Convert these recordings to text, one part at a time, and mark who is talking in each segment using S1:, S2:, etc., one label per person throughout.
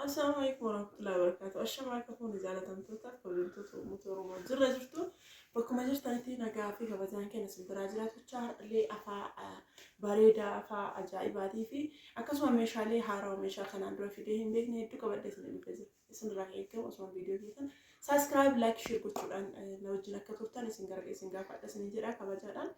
S1: السلام عليكم ورحمة الله وبركاته. الشمعة كفون زالة تمتوتا فبنتوتو متورو جرى جرتو بكم جرتني نجا في كبزان كنا سبراجلات وشار اللي أفا بريدة أفا عجائباتي في أكسر مشالي هارو مشا خنا ندور في دهين بيجني تو كبر دسنا نفزر اسم رأيك كم أسمع فيديو كذا سبسكرايب لايك شير كتشوران لو جينا كتورتان سنجر سنجا فاتا سنجرا كبزان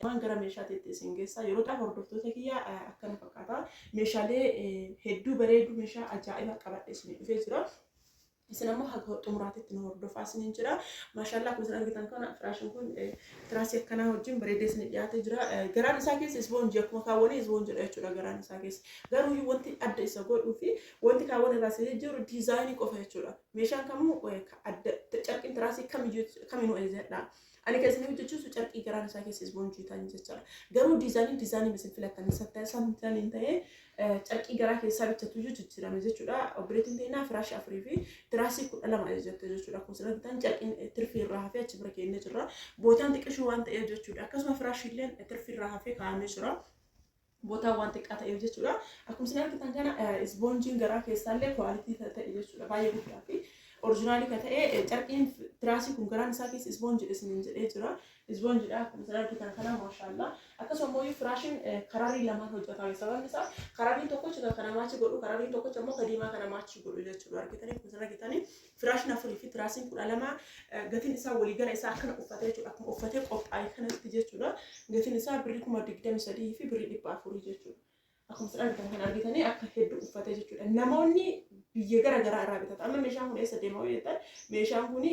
S1: waan gara meeshaatti isin geessa yeroo ta'a hordoftoota kiyya akkana fakkaata meeshaalee hedduu bareedu meeshaa ajaa'iba qabadhe isin dhufee jira isin ammoo haga xumuraatitti nu hordofaa isin jira maashaallah kun isin argitan kana firaashin kun tiraasii akkanaa wajjin bareedee isin dhiyaatee jira garaan isaa keessa isboonjii akkuma kaawwanii isboonjii dha jechuudha garaan isaa keessa garuu wanti adda isa godhuu fi wanti kaawwan irraa isin jiru diizaayinii qofa jechuudha meeshaan kamuu adda carqiin tiraasii kamiinuu eezzadha أنا كذا نبي تجلس وترك إيجارنا ساكس إسبوع جيتاني جتشلا قالوا ديزاين بس في لك نسيت سنتين انتهى ترك إيجارك حساب تتوجه جتشلا مزجتشلا أوبريتين تينا فراش أفريفي تراسي كل ألا ما جت جتشلا كونسلت تان ترك ترفي الرهافية تبرك النجرة بوتان تكشوا وانت جتشلا كاسما فراش اللين ترفي الرهافية كعنجرة بوتا وانت كاتا جتشلا أكون سنة كتان كان إسبوع جين جراك يسالي كواليتي تجتشلا باي بكافي أورجينالي كتاعي تركين تراسي كم كران ساكيس إسبونج اسمه إجرا إسبونج ده كم سنة كتان خنا ما شاء الله أكثر موي فراشين قراري لما هو جت على سبب مثال قراري توكو شو خنا ما تقولوا قراري توكو جمو قديما خنا ما تقولوا إذا تقولوا كتاني كم سنة كتاني فراش نفري في تراسين كل لما قتين إسا وليجنا إسا كنا أفتح جو أكم أفتح قط أي خنا تيجي تقولوا قتين إسا بريكم ما تقدر مسدي في بريد بافوري تقولوا أكم سنة كتان كتاني أكهد أفتح جو نموني بيجرا جرا رابطة أما مشان هوني سديما ويتر مشان هوني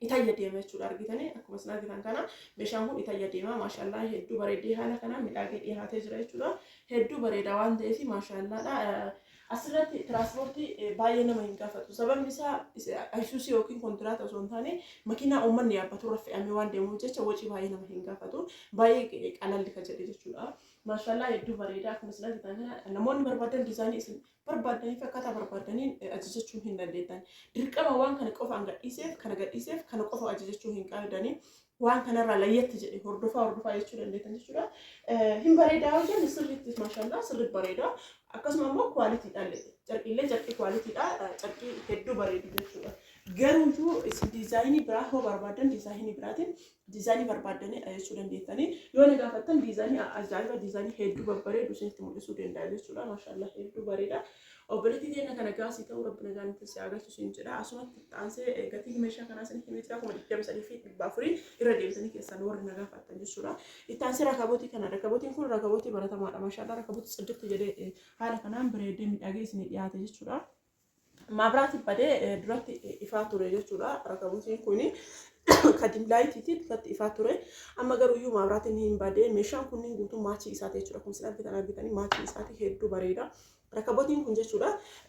S1: إتايا ديما شو أرجعتني أكو مثلا كذا كنا مشان هون إتايا ديما ما شاء الله هدو بريدي هلا كنا ملاقي إيه هاتجرا شو لا هدو بريدوان ديسي ما شاء الله لا أصلاً ترانسبورتي باينا ما ينكفت وسبب نسا أيسوسي أوكين كونترات أصلاً ثاني ماكينة أمم نيا بتورة في أميوان ديمو جت وجه باينا ما ينكفتو باي أنا اللي كجري شو لا ما شاء الله هدو بريدا أكو مثلا كذا كنا نمون بربادن ديزاين اسم بربادني فكذا بربادني أجهزة شو هن ديتان درك أما وان كان كوف عنك إيسف كان كوف أجهزة شو هن كارداني وان كان رلاية تجري هردفا يشتري ديتان يشتري هم بريدا وجه نسرت ما شاء الله سرت بريدا أكاسم ما كواليتي دالة جركي كواليتي دا جركي هدو بريدي جشوا غيرو جو ديزايني براهو بربادن ديزايني براتين ديزايني بربادني أيشوا ديتاني يوم نقافتن ديزايني أجايبا ديزايني هدو بربادي دوسين تمولسو ديندالي شولا ما شاء الله هدو بريدا أوبرتي دينا كنا قاسي تو ربنا كان تسياقة تسينجرا أصلا تانسي قتيل مشا كنا سنة كميترا كم دكتور مسألة في بافري يردي بسني كيسان ور نقافتن جشوا التانسي ركبوتي كنا ركبوتي كل ركبوتي برا تمام ما شاء الله ركبوتي صدق تجري هذا كلام بريدي من أجلس نياتي جشوا ما براتي بدي دراتي إفاتوري جشوا ركبوتي كوني كديم لايتي تيت إفاتوري أما قالوا يوم ما براتي نين بدي مشان كوني قلتوا ماشي إساتي جشوا كم سنة كنا بيتاني ماشي إساتي هيدو بريدا ركبوتين كن جشوا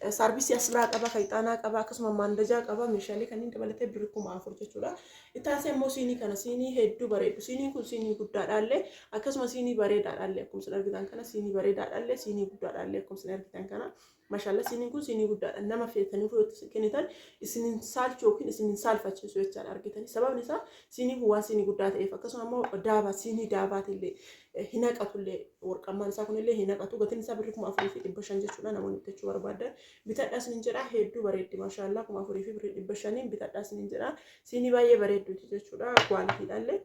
S1: ساربيس يسبرات أبا خيطانا أبا كسم ماندجا أبا مشالي كنين تبلته بريكم عفور جشوا إتاسي مو سيني كنا سيني هيدو بريد سيني كل سيني قدر عليه أكسم سيني بريد عليه كم سنة كنا سيني بريد عليه سيني قدر عليه كم سنة كنا ما شاء الله سيني كل سيني قدر إنما في تنفوت كنيتان سيني سال شوكين سيني سال فتش سويت على أركتاني سبب نسا سيني هو سيني قدر إيه فكسم مو دابا سيني دابات اللي هناك أطول ورق أما نسا كون اللي هناك أطول قتني سابركم أفري في إبشان جشولا نمون تجوا ربادا بتأسس نجرا هيدو بريد ما شاء الله كم أفري في بريد إبشانين بتأسس نجرا سيني باي بريد جشولا كواليتي دالله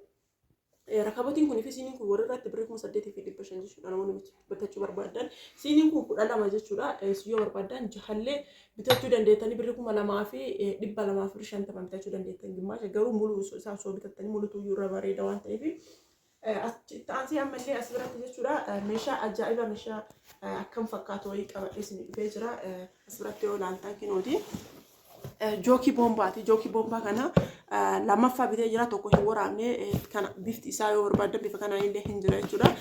S1: ركبتين كوني في سينين كون ورد تبرك مسدتي في البشن جشولا نمون بتجوا ربادا سينين كون كلا ما جشولا سيو ربادا جهله بتجوا دندتني بركم على ما في دب على ما في رشان تمام بتجوا دندتني ما جرو مولو ساسو بتتني مولو تو يورا بريد وان تيفي تانسي أما اللي أسبرت جشورا مشا أجايبا مشا كم فكاتو هيك أو اسمه بيجرا أسبرت يولان تاكي نودي جوكي بومبا كنا لما فبدي جرا توكو هورامني كان بيفتي سايو ربادا بيفكنا اللي هنجرا جشورا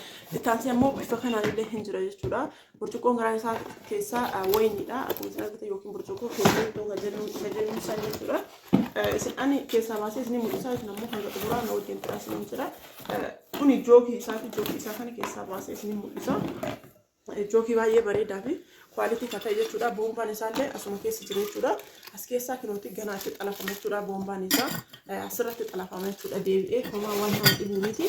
S1: تانسي أما بيفكنا اللي هنجرا جشورا برجوكو غرايسا كيسا ويني لا أكون سنة كده يوكي برجوكو كيسا تونا جرو ساني جشورا أنا كيسا ماسي سني مدرسة نمو هنجا تبورا نودي انتراسي نمجرا كوني جوكي ساكي كيسا ماسي سني مدرسة جوكي بايه بريدا في quality kata jechuudha. Bombaan isaallee asuma keessa jira jechuudha. As keessaa kilooti ganaatti xalafame jechuudha. Bombaan isaa asirratti xalafame jechuudha. Deebi'ee homaa waan nama dhibu miti.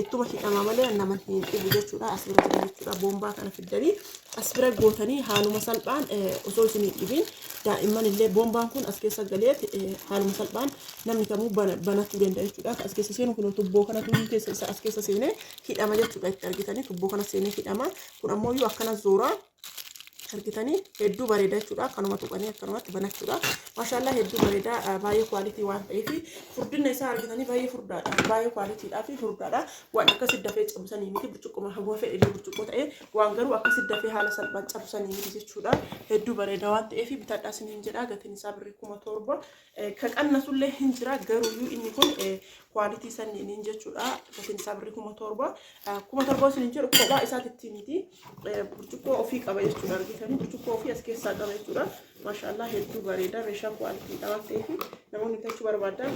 S1: Ittuma hidhama malee nama hin dhibu jechuudha. As bira jira jechuudha. Bombaa kana fiddanii as bira gootanii haaluma salphaan osoo isin hin dhibiin daa'imman illee bombaan kun as keessa galeet haaluma salphaan namni kamuu banachuu danda'a jechuudha. As keessa seenu kun tubboo kana tuyyuu keessa as keessa seenee hidhama jechuudha. Itti argitanii tubboo kana seenee hidhama. Kun ammoo akkana zooraa argitanii hedduu bareeda jechuudha. Akkanuma tuqanii akkanumatti banachuudha. Maashaallah hedduu bareeda baay'ee quality waan ta'eef furdinna isaa argitanii baay'ee furdaadha. Baay'ee qualityidhaa fi furdaadha. Waan akkasi dafee cabsanii miti burcuqqoo haguma fedhe burcuqqoo ta'ee waan garuu akkasi dafee haala salphaan cabsanii miti jechuudha. Hedduu bareeda waan ta'eef bitadhaa isiniin jedha. Gatiin isaa birrii 7,000 ka qannasullee hin jira garuu inni kun quality sanniin jechuudha. Gatiin isaa birrii 7,000 7,000 isiniin jedhu kophaa isaatti miti burcuqqoo ofii qaba jechuudha. Argitanii burcuqqoo ofii as keessaa qaba jechuudha. Maashaallah hedduu bareeda meeshaa quality dha waan ta'eef namoonni bitachuu barbaadan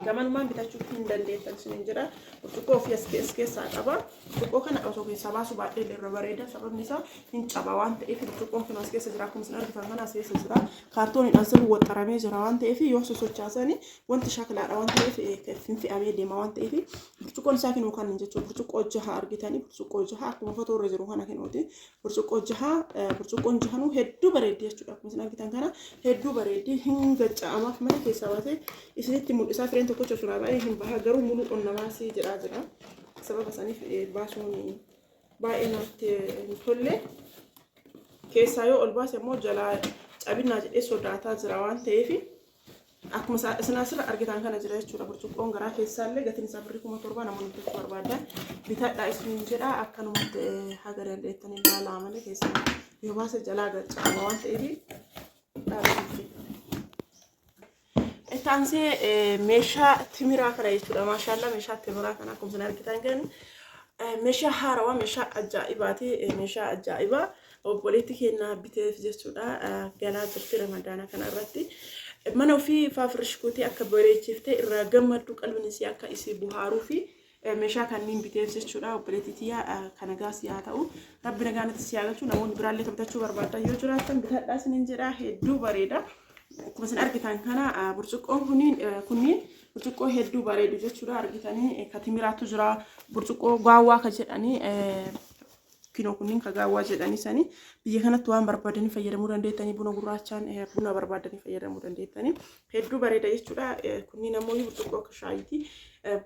S1: gamanmaan bitachuu hin dandeettan isiniin jedha. Burcuqqoo ofii as keessaa qaba. Burcuqqoo kana osoo keessaa baasu baay'ee irra bareeda. Sababni isaa hin caba waan ta'eef burcuqqoon kun as keessa jira. Akkuma isin argitan kana as keessa jira. Kaartooniidhaan sirrii waxxaramee jira waan ta'eef yoo sosochaasanii wanti shaklaadha waan ta'eef hin fe'amee deema waan ta'eef burcuqqoon isaa kinuu kan jechuudha. Burcuqqoo jaha argitanii burcuqqoo jaha akkuma footoo irra jiru kana kinuuti. Burcuqqoo jaha burcuqqoon jahanuu hedduu bareeddi jechuudha. Akkuma isin argitan kana hedduu bareeddi hin gacca'amaaf mana keessaa baatee isinitti mul'isaa fireen tokko cufnaa baay'ee hin baha garuu muluu qonnamaasii jedhaa jira. Sababa saniif baasuun baay'ee namatti hin tolle. Keessaa yoo ol baase immoo jalaa cabinaa jedhee sodaataa jira waan ta'eef akkuma isin asirra argitan kana jira jechuudha. Burcuqqoon garaa keessaallee gatiin isaa birrii 7,000 namoonni bitachuu barbaadan bitadhaa isiniin jedha. Akkanumatti haga dandeettanii ilaalaa malee keessaa yoo baase jalaa gacca'ama waan ta'eef dhaabbitti. Itaansee meeshaa timiraa kana jechuudha. Maashaallah meeshaa timiraa kana akkuma isin argitan kan meeshaa haarawaa meeshaa ajaa'ibaati. Meeshaa ajaa'ibaa obboleetti kennaa biteef jechuudha. Galaa jirti ramadaana kana irratti mana ofii faafirishkuutii akka bareechiftee irraa gammaddu qalbiin isii akka isii buhaaruu fi meeshaa kanneen biteef jechuudha. Obboleetti tiyyaa kana gaas yaa ta'u rabbi nagaanatti si yaa galchu. Namoonni biraallee bitachuu barbaadan yoo jiraatan bitadhaa isiniin jedha. Hedduu bareeda. Akkuma isin argitan kana burcuqqoon kunniin burcuqqoo hedduu bareedu jechuudha. Argitanii ka timiraatu jira. Burcuqqoo gaawwaa ka jedhanii kinoo kunniin ka gaawwaa jedhanii sanii biyya kanatti waan barbaadanii fayyadamuu dandeettanii buna gurraachaan buna barbaadanii fayyadamuu dandeettanii hedduu bareeda jechuudha. Kunniin ammoo burcuqqoo akka shaayiiti.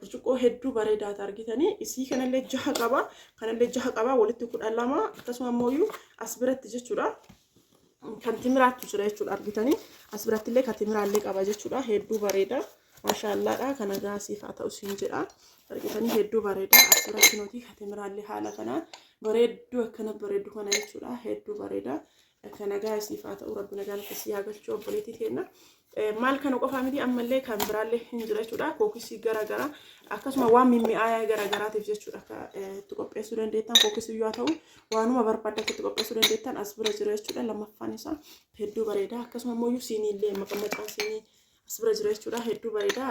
S1: Burcuqqoo hedduu bareedaata argitanii isii kanallee jaha qaba. Kanallee jaha qaba walitti 12 akkasuma ammoo as biratti jechuudha. Kan timiraatu jira jechuudha. Argitanii as biratti illee kan timiraallee qaba jechuudha. Hedduu bareeda. Maashaallaadha. Kana gaasiif haa ta'u siin jedha. Argitanii hedduu bareeda. As biratti nooti kan timiraallee haala kana bareedduu akkana bareeddu kana jechuudha. Hedduu bareeda. Kana gaasiif haa ta'u rabbi nagaan akkasii haa galchu obboleetti kenna. Maal kana qofaa miti ammallee kan biraallee hin jira jechuudha. Kookisii garaagaraa akkasuma waan mimmi'aayaa garaagaraatiif jechuudha. Itti qopheessuu dandeettan kookisii yoo ta'u waanuma barbaadan itti qopheessuu dandeettan as bira jira jechuudha. Lammaffaan isaa hedduu bareeda. Akkasuma immoo siiniillee maqamaqaan siinii as bira jira jechuudha. Hedduu bareeda.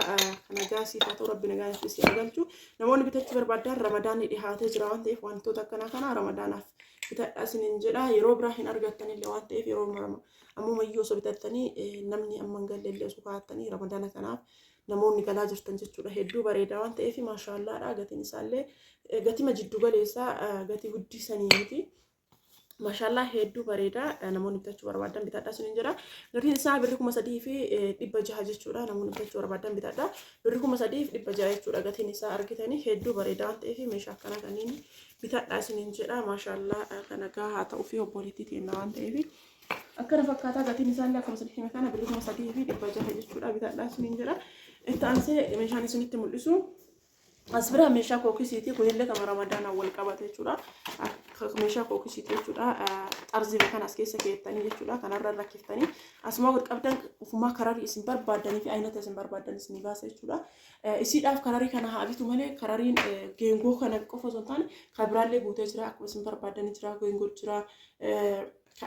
S1: Kana gaasiif haa ta'u rabbi nagaan akkasii haa galchu. Namoonni bitachuu barbaadan ramadaanni dhihaatee jira waan ta'eef wantoota akkanaa kana ramadaanaaf bitadhaa isiniin jedha. Yeroo biraa hin argattanillee waan ta'eef yeroo marama ammuma iyyuu osoo bitattanii namni amma hin galleellee osoo kaa'attanii ramadaana kanaaf namoonni galaa jirtan jechuudha. Hedduu bareeda waan ta'eef maashaallaadha. Gatiin isaallee gatima jiddu galeessaa gatii guddisanii miti. Maashaallah hedduu bareeda. Namoonni bitachuu barbaadan bitadhaa isiniin jedha. Gatiin isaa birrii 3,600 jechuudha. Namoonni bitachuu barbaadan bitadhaa birrii 3,600 jechuudha. Gatiin isaa argitanii hedduu bareeda waan ta'eef meeshaa akkana kanneen bitadhaa isiniin jedha. Maashaallah kana gahaa ta'uu fi obboleettii kenna waan ta'eef akkana fakkaataa gatiin isaallee akkuma isin hime kana birrii 3,600 jechuudha. Bitadhaa isiniin jedha. Itti aansee meeshaan isinitti mul'isu as bira meeshaa kookisiiti. Kunillee kan ramadaanaan wal qabate jechuudha. Meeshaa kookisiiti jechuudha. Xarzii kan as keessa keettanii jechuudha. Kanarra rakkiftanii asuma wal qabdan ufumaa kararii isin barbaadanii fi aynata isin barbaadan isin baasa jechuudha. Isiidhaaf kararii kana haa bitu malee karariin geengoo kana qofa osoo hin taane kan biraallee guutee jira. Akkuma isin barbaadan jira. Geengoo jira.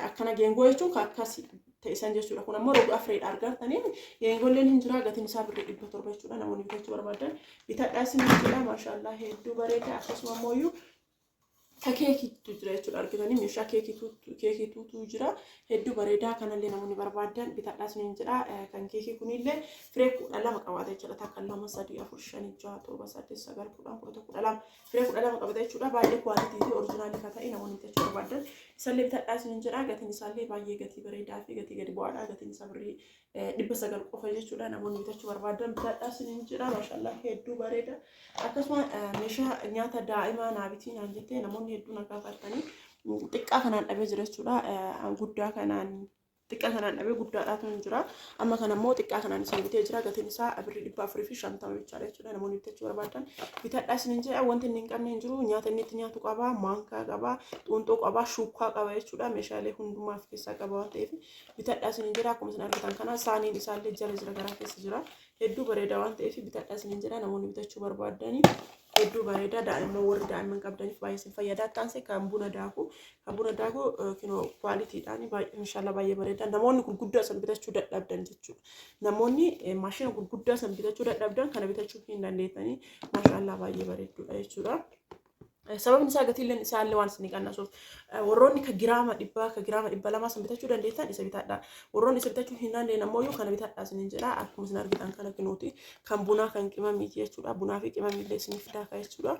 S1: Akkana geengoo jechuun akkas ta'isan jechuudha. Kun ammoo roga afreedha argatanii geengolleen hin jira. Gatiin isaa birrii 700 jechuudha. Namoonni bitachuu barbaadan bitadhaa isiniin jedha. Maashaallah hedduu bareeda. Akkasuma ammoo keekiitu jira jechuudha argitanii meeshaa keekiitu jira hedduu bareedaa kanallee namoonni barbaadan bitaadhaas ni jira kan keekii kunillee firee 12 qabaata jechuudha takka 2 3 4 5 6 7 8 9 10 11 firee 12 qabaata jechuudha baay'ee kwaalitiitii fi oriijinaalii kan ta'e namoonni bitachuu barbaadan isallee bitaadhaas ni jira gatiin isaallee baay'ee gatii bareedaa fi gatii gadi bu'aadha gatiin isaa birrii 900 qofa jechuudha namoonni bitachuu barbaadan bitaadhaas ni jira maashaallah hedduu bareeda akkasuma meeshaa nyaata daa'imaa naabitiin aan jettee namoonni hedduun akka afartanii xiqqaa kanaan dhabee jira jechuudha guddaa kanaan xiqqaa kanaan dhabee guddaadhaatu hin jira amma kana immoo xiqqaa kanaan isin bitee jira gatiin isaa birrii 450 jechuudha jechuudha namoonni bitachuu barbaadan bitaadhaas ni jira wanti inni hin qabne hin jiru nyaata inni itti nyaatu qaba maankaa qaba xuunxoo qaba shuukaa qaba jechuudha meeshaalee hundumaa of keessaa qaba waan ta'eef bitaadhaas ni jira akkuma isin argitan kana saaniin isaallee jala jira garaa keessa jira hedduu bareeda waan ta'eef bitaadhaas ni jira namoonni bitachuu barbaadanii hedduu bareeda daa'imman warri daa'imman qabdaniif baay'ee isin fayyadaa taanse kan buna daakuu kinoo kwaalitiidhaan baay'ee inshallah baay'ee bareeda namoonni gurguddaa san bitachuu dadhabdan jechuudha namoonni maashina gurguddaa san bitachuu dadhabdan kana bitachuu hin dandeettanii maashaallah baay'ee bareedduudha jechuudha. sababni isaa gatiileen isaallee waan isin qannasuuf warroonni ka giraama 200 san bitachuu dandeettan isa bitaadha warroonni isa bitachuu hin dandeenye ammoo kana bitaadha isin jedha akkuma isin argitan kana kinuuti kan bunaa kan qimamiiti jechuudha bunaa fi qimamiillee isin fidaa ka jechuudha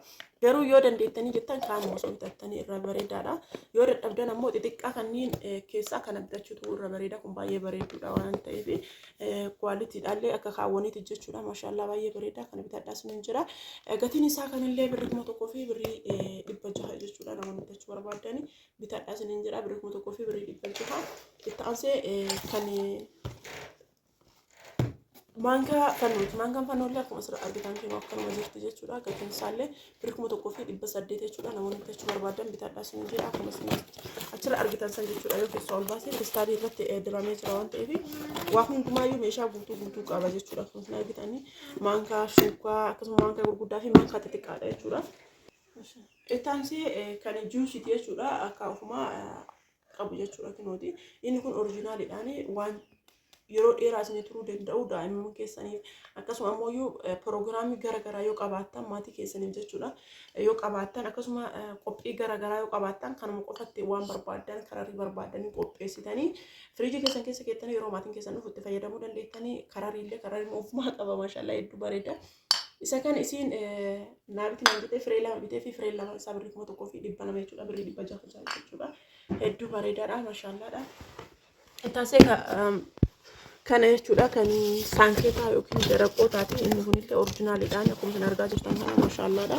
S1: garuu yoo dandeettanii jettan kaan osoo bitattanii irra bareedaadha yoo dadhabdan ammoo xixiqqaa kanniin keessaa kana bitachuutu irra bareeda kun baay'ee bareeduudha waan ta'eef kwaalitiidhaallee akka kaawwaniiti jechuudha maashaallah baay'ee bareeda kana bitaadha isin jira gatiin isaa kanillee birrii 100 fi birrii 600 jechuudha namoonni bitachuu barbaadani bitaadha isin jira birrii 100 fi birrii 600 itti aansee kan manga fannoollee akkuma asirra argitan kennu akkanuma jirti jechuudha gatiin isaallee birrii 100 fi 800 jechuudha namoonni bitachuu barbaadan bitaadha isin jira akkuma isin achirra argitan san jechuudha yoo keessaa ol baasee kristaalii irratti diramee jira waan ta'eef waa hundumaayyuu meeshaa guutuu qaba jechuudha akkuma isin argitanii maankaa shuukaa akkasuma maankaa gurguddaa fi maankaa xixiqqaadha jechuudha. Ittaansi kan juusiiti jechuudha akka ofuma qabu jechuudha kinooti inni kun oriijinaaliidhaan waan yeroo dheeraa isin turuu danda'u daa'imman keessaniif akkasuma ammoo piroogiraamii garaagaraa yoo qabaattan maatii keessaniif jechuudha yoo qabaattan akkasuma qophii garaagaraa yoo qabaattan kanuma qofatti waan barbaadan kararii barbaadanii qopheessitanii firiijii keessan keessa keessanii yeroo maatiin keessan dhufu itti fayyadamuu dandeettanii karariin ofumaa qaba maashaallah hedduu bareeda. Isa kan isin naabitiin anjitee firee lama bitee fi firee lama isaa birrii 100 fi 200 jechuudha birrii 600 jechuudha hedduu bareedaadha maashaallaadha. Ittaasee kana jechuudha kan saankeetaa yookiin daraqootaati inni kunillee oriijinaaliidhaan akkuma isin argaa jirtan kana maashaallaadha.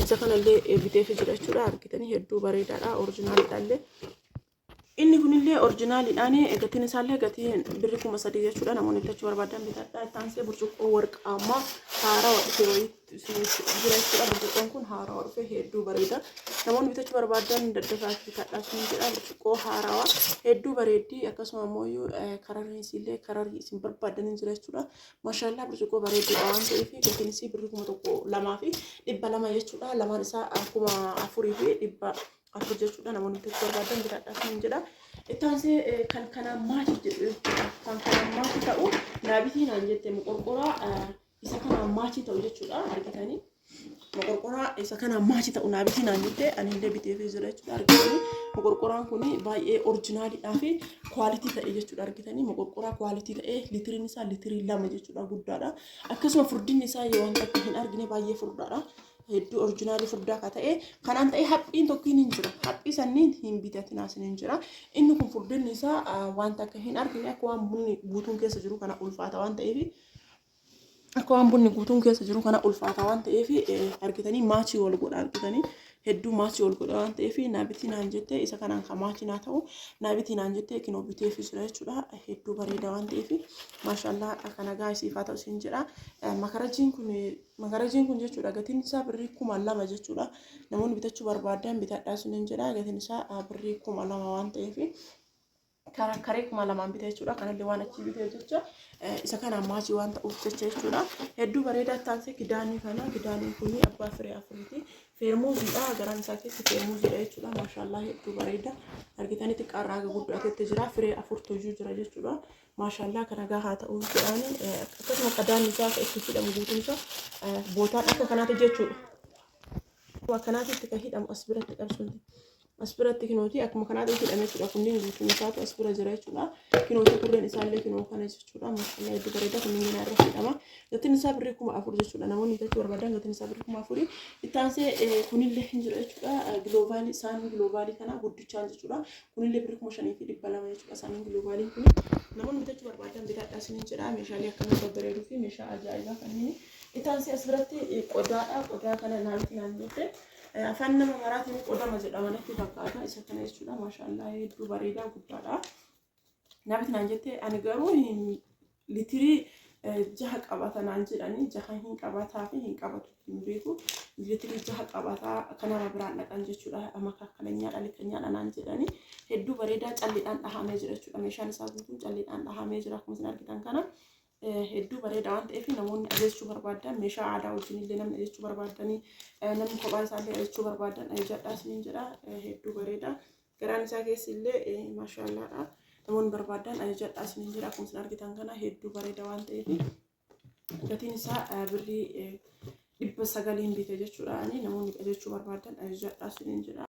S1: Isa kanallee bitee fi jira jechuudha argitanii hedduu bareedaadha oriijinaaliidhaallee. Inni kunillee oriijinaaliidhaan gatiin isaallee gatiin birrii 3,000 jechuudha namoonni bitachuu barbaadan bitaadha. Ittaansee burcuqqoo warqaamaa haarawaa dhufee jira jechuudha burcuqqoon kun haarawaa dhufee hedduu bareeda namoonni bitachuu barbaadan daddabaatti bitaadha sun jedha burcuqqoo haarawaa hedduu bareeddii akkasuma ammoo karariin isillee kararii isin barbaadan jira jechuudha maashaallah burcuqqoo bareedduudha waan ta'eef gatiin isii birrii 1,200 fi 200 jechuudha lamaan isaa 4,000 fi 400 jechuudha namoonni bitachuu barbaadan bitaadha sun jedha. Ittaansee kan kanaan maatii ta'u naabitiin aan jette moqorqoraa isa kanaan maatii ta'u jechuudha argitanii moqorqoraa isa kanaan maatii ta'u naabitiin aan jette anillee bitee fi jira jechuudha argitanii moqorqoraan kun baay'ee oriijinaaliidhaa fi kwaalitii ta'e jechuudha argitanii moqorqoraa kwaalitii ta'e litiriin isaa litirii 2 jechuudha guddaadha akkasuma furdinni isaa yoo waan akka hin argine baay'ee furdaadha. Hedduu oriijinaalii furdaa akka ta'e kanaan ta'e haphiin tokkiin hin jira haphii sanniin hin bitatin asin hin jira inni kun furdinni isaa wanta akka hin argine akka waan bunni guutuun keessa jiru kana ulfaata waan ta'eef akka waan bunni guutuun keessa jiru kana ulfaata waan ta'eef argitanii maachii wal godha argitanii hedduu maachii wal godha waan ta'eef naabitiin aan jettee isa kanaan kan maachii naa ta'u naabitiin aan jettee kinoo bitee fi jira jechuudha hedduu bareeda waan ta'eef maashaallah kana gaasiifaa ta'u isin jedha makarajiin kun jechuudha gatiin isaa birrii 2,000 jechuudha namoonni bitachuu barbaadan bitaadhaa sun jedha gatiin isaa birrii 2,000 waan ta'eef karee 2,000 bitee jechuudha kanallee waan achi bitee jecha isa kanaan maachii waan ta'uuf jecha jechuudha hedduu bareedaa taasise gidaanii kun abbaa firee afuriiti feermuuziidha garaan isaa keessa feermuuziidha jechuudha maashaallah hedduu bareeda argitanii xiqqaarraa guddatetti jira firee 4 jira jechuudha maashaallah kana gahaa ta'uu jedhaan akkasuma qadaan isaa itti hidhamu guutuun isaa bootaan akka kanaati jechuudha. Akkanaatitti kan hidhamu as biratti qabsuun as biratti kinooti akkuma kanaatti hidhamee jechuudha. Kunniin guutuun isaatu as bira jira jechuudha. Kinooti kurreen isaallee kinoo kana jechuudha. Maashaallah hedduu bareeda. Kunniin mana irra hidhama. Gatiin isaa birrii 1000 jechuudha. Namoonni bitachuu barbaadan gatiin isaa birrii 1000. Ittaansee kunillee hin jira jechuudha. Giloobaalii isaanii giloobaalii kana guddichaan jechuudha. Kunillee birrii 5200 jechuudha. Isaanii giloobaalii kun namoonni bitachuu barbaadan bitaadhaas hin jira. Meeshaalee akkamitti babbareeduu fi meeshaa ajaa'ibaa kanneen. Ittaansee as biratti qodaadha. Qodaa kana naannoo afaan nama maraatiin qodama jedhamanitti fakkaata isa kana jechuudha. Maashaallah hedduu bareedaa guddaadha. Namni naan jette ani garuu litirii 6 qabata naan jedhanii 6 hin qabataa fi hin qabatu hin beeku. Litirii 6 qabataa kanarra biraan dhaqan jechuudha. Makaakkaleenya liqeenyaadha naan jedhanii hedduu bareedaa calleedhaan dhahamee jira jechuudha. Meeshaan isaa guutuun calleedhaan dhahamee jira akkuma isin argitan kana. Hedduu bareeda waan ta'eef namoonni ajajachuu barbaadan meeshaa aadaa wajjin illee namni ajajachuu barbaadanii namni kophaa isaallee ajajachuu barbaadan ajajadhaas ni jira. Hedduu bareeda garaan isaa keessa illee maashaallaadha. Namoonni barbaadan ajajadhaas ni jira akkuma isin argitan kana hedduu bareeda waan ta'eef gatiin isaa birrii 900 bita jechuudha. Namoonni ajajachuu barbaadan ajajadhaas ni jira.